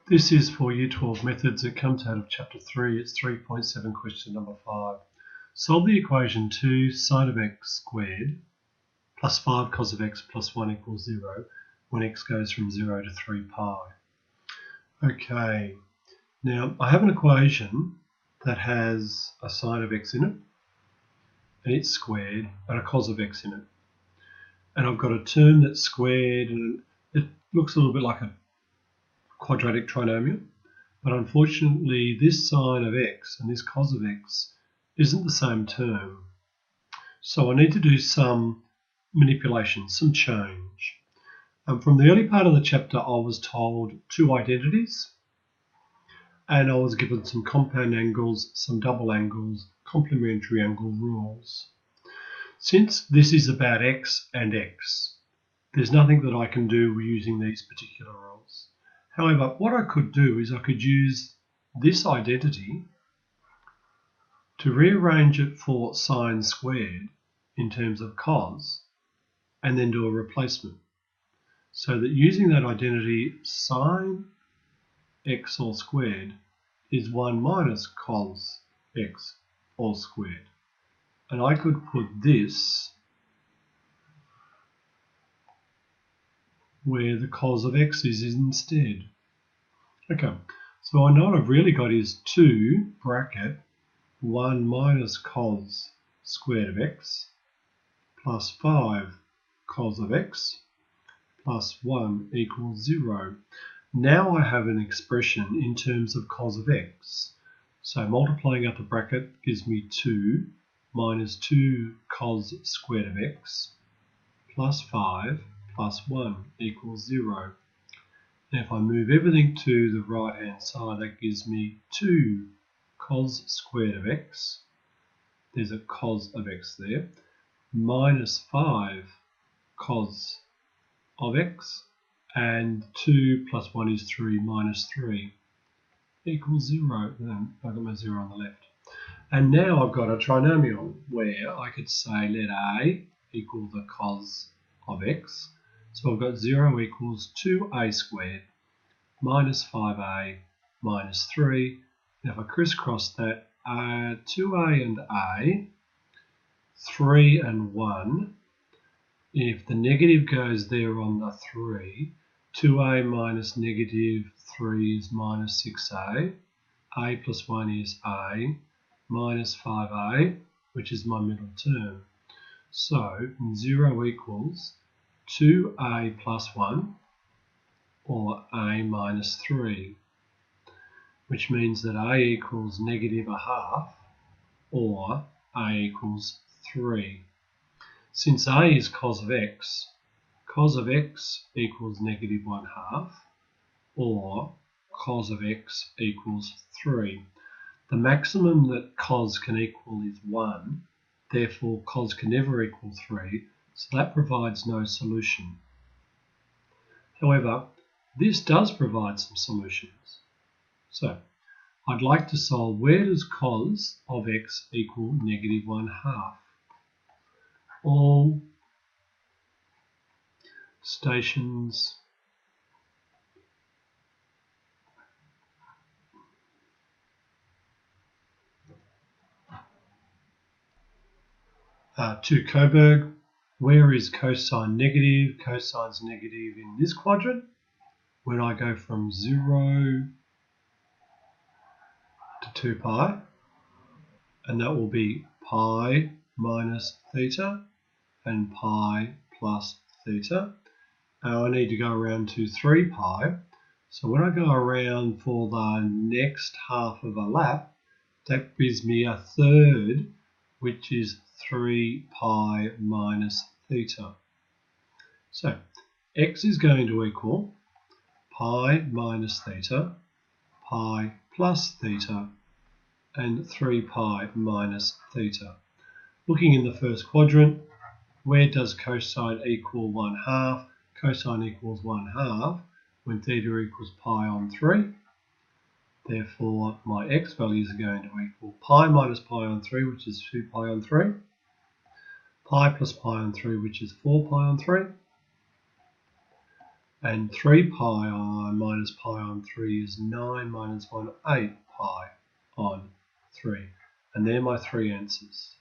This is for Year 12 methods. It comes out of Chapter 3. It's 3.7 question number 5. Solve the equation 2 sine of x squared plus 5 cos of x plus 1 equals 0 when x goes from 0 to 3 pi. Okay, now I have an equation that has a sine of x in it, and it's squared, and a cos of x in it. And I've got a term that's squared, and it looks a little bit like a quadratic trinomial, but unfortunately this sine of x and this cos of x isn't the same term. So I need to do some manipulation, some change. From the early part of the chapter I was told two identities, and I was given some compound angles, some double angles, complementary angle rules. Since this is about x and x, there's nothing that I can do using these particular rules. However, what I could do is I could use this identity to rearrange it for sine squared in terms of cos, and then do a replacement. So that using that identity, sine x all squared is 1 minus cos x all squared. And I could put this where the cos of x is instead. Okay, so I know what I've really got is 2 bracket 1 minus cos squared of x plus 5 cos of x plus 1 equals 0. Now I have an expression in terms of cos of x. So multiplying out the bracket gives me 2 minus 2 cos squared of x plus 5 plus 1 equals 0. Now if I move everything to the right hand side, that gives me 2 cos squared of x, there's a cos of x there, minus 5 cos of x, and 2 plus 1 is 3 minus 3 equals 0. Then I've got my 0 on the left. And now I've got a trinomial where I could say let A equal the cos of x. So I've got 0 equals 2a squared minus 5a minus 3. Now if I crisscross that, 2a and a, 3 and 1, if the negative goes there on the 3, 2a minus negative 3 is minus 6a, a plus 1 is a, minus 5a, which is my middle term. So 0 equals 2a plus 1 or a minus 3, which means that a equals negative a half or a equals 3. Since a is cos of x equals negative 1/2 or cos of x equals 3. The maximum that cos can equal is 1, therefore cos can never equal 3, so that provides no solution. However, this does provide some solutions. So, I'd like to solve where does cos of x equal negative 1/2. All stations to Coburg. Where is cosine negative? Cosine's negative in this quadrant when I go from 0 to 2 pi, and that will be pi minus theta and pi plus theta. I need to go around to 3 pi. So when I go around for the next half of a lap, that gives me a third, which is 3 pi minus theta. So x is going to equal pi minus theta, pi plus theta, and 3 pi minus theta. Looking in the first quadrant, where does cosine equal 1/2? Cosine equals 1/2 when theta equals pi on 3. Therefore, my x values are going to equal pi minus pi on 3, which is 2 pi on 3, pi plus pi on 3, which is 4 pi on 3, And 3 pi on minus pi on 3 is 9 minus 1, 8 pi on 3. And they're my three answers.